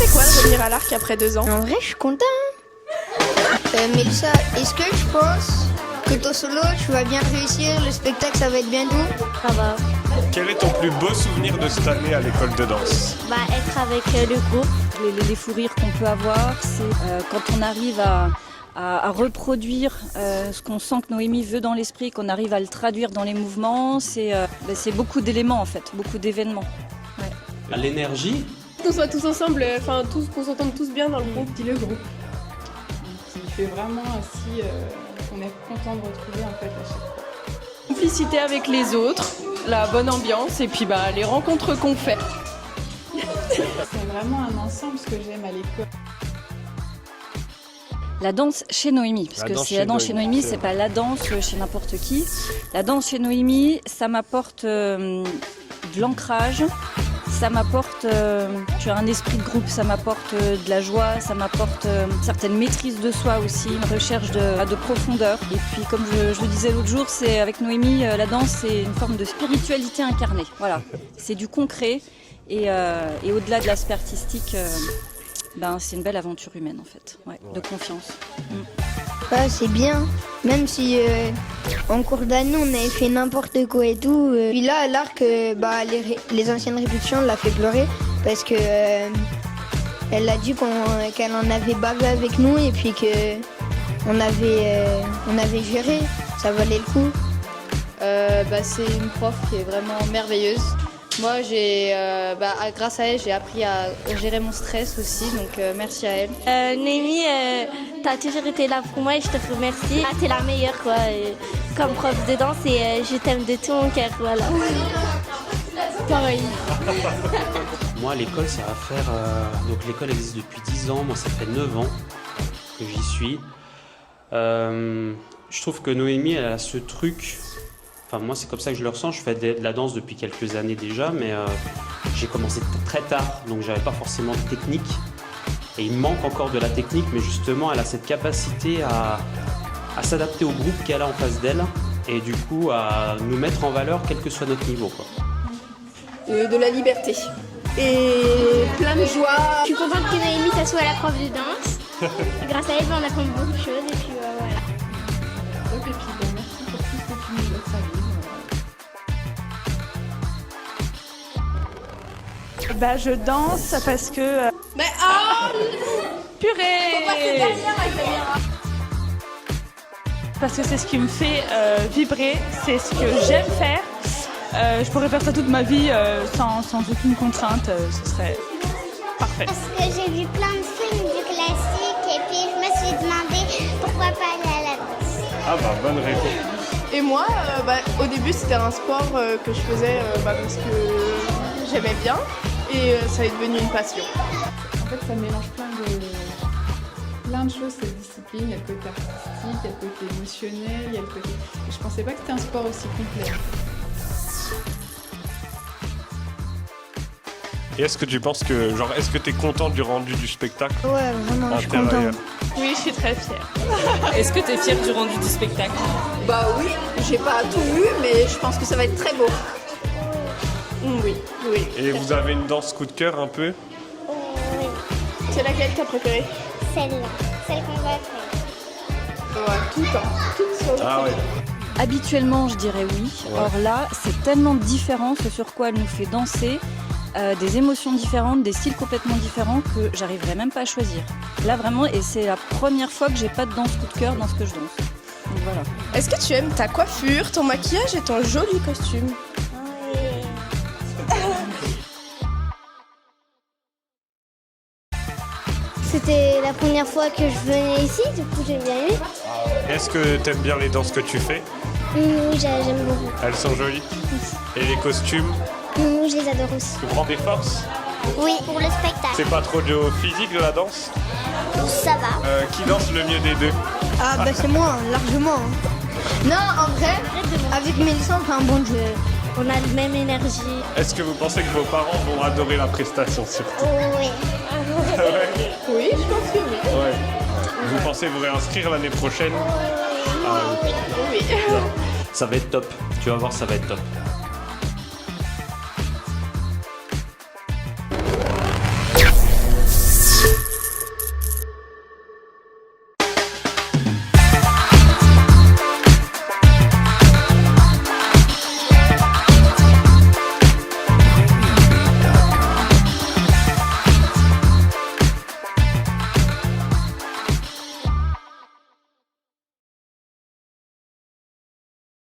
fait quoi de revenir à l'Arc après 2 ans? En vrai, je suis content. Mélissa, est-ce que je pense que ton solo, tu vas bien réussir, le spectacle, ça va être bien doux? Ça va. Quel est ton plus beau souvenir de cette année à l'école de danse? Être avec le groupe. Les fous rires qu'on peut avoir, c'est quand on arrive à reproduire ce qu'on sent que Noémie veut dans l'esprit, qu'on arrive à le traduire dans les mouvements, c'est beaucoup d'éléments en fait, beaucoup d'événements. Ouais. L'énergie. Qu'on soit tous ensemble, qu'on s'entende tous bien dans le groupe. Le groupe. Qui fait vraiment aussi qu'on est content de retrouver en fait à chaque fois. Complicité avec les autres, la bonne ambiance et puis les rencontres qu'on fait. C'est vraiment un ensemble ce que j'aime à l'école. La danse chez Noémie, parce que c'est la danse chez Noémie, c'est pas la danse chez n'importe qui. La danse chez Noémie, ça m'apporte de l'ancrage, ça m'apporte un esprit de groupe, ça m'apporte de la joie, ça m'apporte une certaine maîtrise de soi aussi, une recherche de profondeur. Et puis comme je le disais l'autre jour, c'est avec Noémie, la danse c'est une forme de spiritualité incarnée. Voilà, c'est du concret et au-delà de l'aspect artistique. C'est une belle aventure humaine en fait, de confiance. C'est bien, même si en cours d'année on avait fait n'importe quoi et tout. Puis là à l'Arc, les anciennes répétitions l'a fait pleurer parce que elle a dit qu'elle en avait bavé avec nous et puis que on avait géré, ça valait le coup. C'est une prof qui est vraiment merveilleuse. Moi, grâce à elle, j'ai appris à gérer mon stress aussi, donc merci à elle. Noémie, t'as toujours été là pour moi et je te remercie. T'es la meilleure comme prof de danse et je t'aime de tout mon cœur, voilà. Pareil. Moi, à l'école, ça va faire... donc l'école existe depuis 10 ans, moi ça fait 9 ans que j'y suis. Je trouve que Noémie, elle a ce truc... moi, c'est comme ça que je le ressens. Je fais de la danse depuis quelques années déjà, mais j'ai commencé très tard, donc j'avais pas forcément de technique. Et il me manque encore de la technique, mais justement, elle a cette capacité à s'adapter au groupe qu'elle a en face d'elle, et du coup, à nous mettre en valeur, quel que soit notre niveau, quoi. De la liberté. Et plein de joie. Je suis contente que Noémie, ça soit la prof de danse. Grâce à elle, on apprend beaucoup de choses et puis voilà. Et puis, merci pour tout ce que tu nous donnes, Sabine. Je danse parce que... Purée! Parce que c'est ce qui me fait vibrer, c'est ce que j'aime faire. Je pourrais faire ça toute ma vie sans aucune contrainte, ce serait parfait. Parce que j'ai vu plein de films du classique et puis je me suis demandé pourquoi pas aller à la danse. Bonne réponse. Et moi, au début, c'était un sport que je faisais parce que j'aimais bien et ça est devenu une passion. En fait, ça mélange plein de choses, cette discipline. Il y a le côté artistique, il y a le côté émotionnel, il y a le côté... Je pensais pas que c'était un sport aussi complet. Et est-ce que tu penses que, est-ce que tu es content du rendu du spectacle? Ouais, vraiment, je suis contente. Oui, je suis très fière. Est-ce que tu es fière du rendu du spectacle? Oui, j'ai pas tout vu, mais je pense que ça va être très beau. Oui. Et vous avez une danse coup de cœur un peu? Oui, C'est laquelle t'as préférée? celle-là, celle qu'on va faire. Ouais, tout le temps. Toutes sur le Ah ouais. Habituellement, je dirais oui. Or là, c'est tellement différent ce sur quoi elle nous fait danser, des émotions différentes, des styles complètement différents que j'arriverai même pas à choisir. Là vraiment, et c'est la première fois que j'ai pas de danse coup de cœur dans ce que je danse. Donc voilà. Est-ce que tu aimes ta coiffure, ton maquillage et ton joli costume? C'était la première fois que je venais ici, du coup j'ai bien aimé. Est-ce que tu aimes bien les danses que tu fais? Oui, j'aime beaucoup. Elles sont jolies? Et les costumes? Oui, je les adore aussi. Tu prends des forces? Oui, pour le spectacle. C'est pas trop de physique de la danse? Ça va. Qui danse le mieux des deux? C'est moi, largement. Non, en vrai, avec Mélissa, on fait un bon jeu. On a la même énergie. Est-ce que vous pensez que vos parents vont adorer la prestation surtout? Oui. Oui, je pense que oui. Ouais. Vous pensez vous réinscrire l'année prochaine? Oui. Ça va être top. Tu vas voir, ça va être top.